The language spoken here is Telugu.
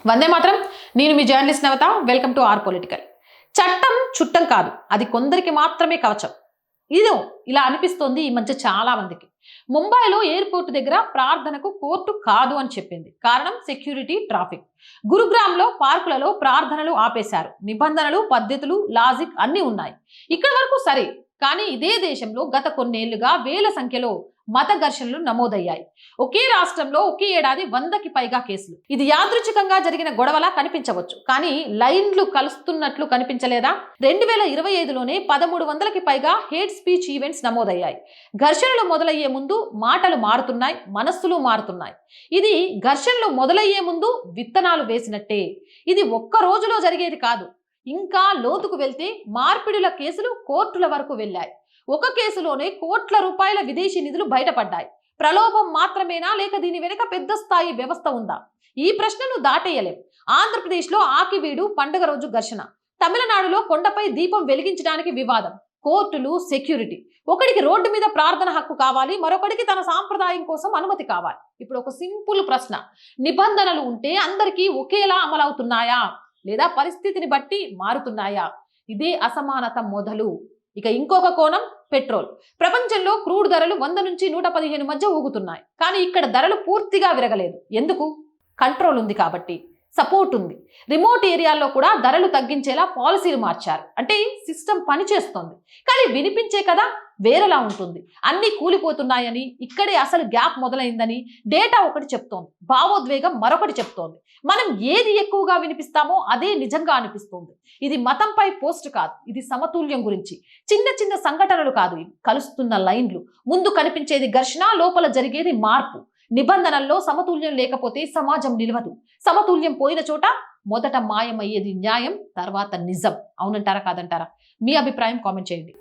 వందే మాత్రం. నేను మీ journalist Navatha. Welcome to our political. చట్టం చుట్టం కాదు, అది కొందరికి మాత్రమే కవచం. ఇదో ఇలా అనిపిస్తోంది ఈ మధ్య చాలా మందికి. ముంబైలో ఎయిర్పోర్ట్ దగ్గర ప్రార్థనకు కోర్టు కాదు అని చెప్పింది. కారణం సెక్యూరిటీ, ట్రాఫిక్. గురుగ్రామ్లో పార్కులలో ప్రార్థనలు ఆపేశారు. నిబంధనలు, పద్ధతులు, లాజిక్ అన్నీ ఉన్నాయి. ఇక్కడి వరకు సరే. కానీ ఇదే దేశంలో గత కొన్నేళ్లుగా వేల సంఖ్యలో మత ఘర్షణలు నమోదయ్యాయి. ఒకే రాష్ట్రంలో ఒకే ఏడాది 100కి పైగా కేసులు. ఇది యాదృచ్ఛికంగా జరిగిన గొడవలా కనిపించవచ్చు, కానీ లైన్లు కలుస్తున్నట్లు కనిపించలేదా? 2025లోనే 1300కి పైగా హేట్ స్పీచ్ ఈవెంట్స్ నమోదయ్యాయి. ఘర్షణలు మొదలయ్యే ముందు మాటలు మారుతున్నాయి, మనస్సులు మారుతున్నాయి. ఇది ఘర్షణలు మొదలయ్యే ముందు విత్తనాలు వేసినట్టే. ఇది ఒక్క రోజులో జరిగేది కాదు. ఇంకా లోతుకు వెళ్తే మార్పిడుల కేసులు కోర్టుల వరకు వెళ్ళాయి. ఒక కేసులోనే కోట్ల రూపాయల విదేశీ నిధులు బయటపడ్డాయి. ప్రలోభం మాత్రమేనా, లేక దీని వెనుక పెద్ద స్థాయి వ్యవస్థ ఉందా? ఈ ప్రశ్నను దాటేయలేం. ఆంధ్రప్రదేశ్లో ఆకివీడు పండుగ రోజు ఘర్షణ, తమిళనాడులో కొండపై దీపం వెలిగించడానికి వివాదం, కోర్టులు, సెక్యూరిటీ. ఒకడికి రోడ్డు మీద ప్రార్థన హక్కు కావాలి, మరొకడికి తన సాంప్రదాయం కోసం అనుమతి కావాలి. ఇప్పుడు ఒక సింపుల్ ప్రశ్న: నిబంధనలు ఉంటే అందరికీ ఒకేలా అమలవుతున్నాయా, లేదా పరిస్థితిని బట్టి మారుతున్నాయా? ఇదే అసమానత మొదలు. ఇక ఇంకొక కోణం పెట్రోల్. ప్రపంచంలో క్రూడ్ ధరలు 100 నుంచి 115 మధ్య ఊగుతున్నాయి. కానీ ఇక్కడ ధరలు పూర్తిగా విరగలేదు. ఎందుకు? కంట్రోల్ ఉంది కాబట్టి. సపోర్ట్ ఉంది. రిమోట్ ఏరియాల్లో కూడా ధరలు తగ్గించేలా పాలసీలు మార్చారు. అంటే సిస్టమ్ పనిచేస్తోంది. కానీ వినిపించే కదా వేరేలా ఉంటుంది. అన్ని కూలిపోతున్నాయని, ఇక్కడే అసలు గ్యాప్ మొదలైందని డేటా ఒకటి చెప్తోంది, భావోద్వేగం మరొకటి చెప్తోంది. మనం ఏది ఎక్కువగా వినిపిస్తామో అదే నిజంగా అనిపిస్తుంది. ఇది మతంపై పోస్ట్ కాదు, ఇది సమతుల్యం గురించి. చిన్న చిన్న సంఘటనలు కాదు ఇవి, కలుస్తున్న లైన్లు. ముందు కనిపించేది ఘర్షణ, లోపల జరిగేది మార్పు. నిబంధనల్లో సమతుల్యం లేకపోతే సమాజం నిలవదు. సమతుల్యం పోయిన చోట మొదట మాయమయ్యేది న్యాయం, తర్వాత నిజం. అవునంటారా కాదంటారా? మీ అభిప్రాయం కామెంట్ చేయండి.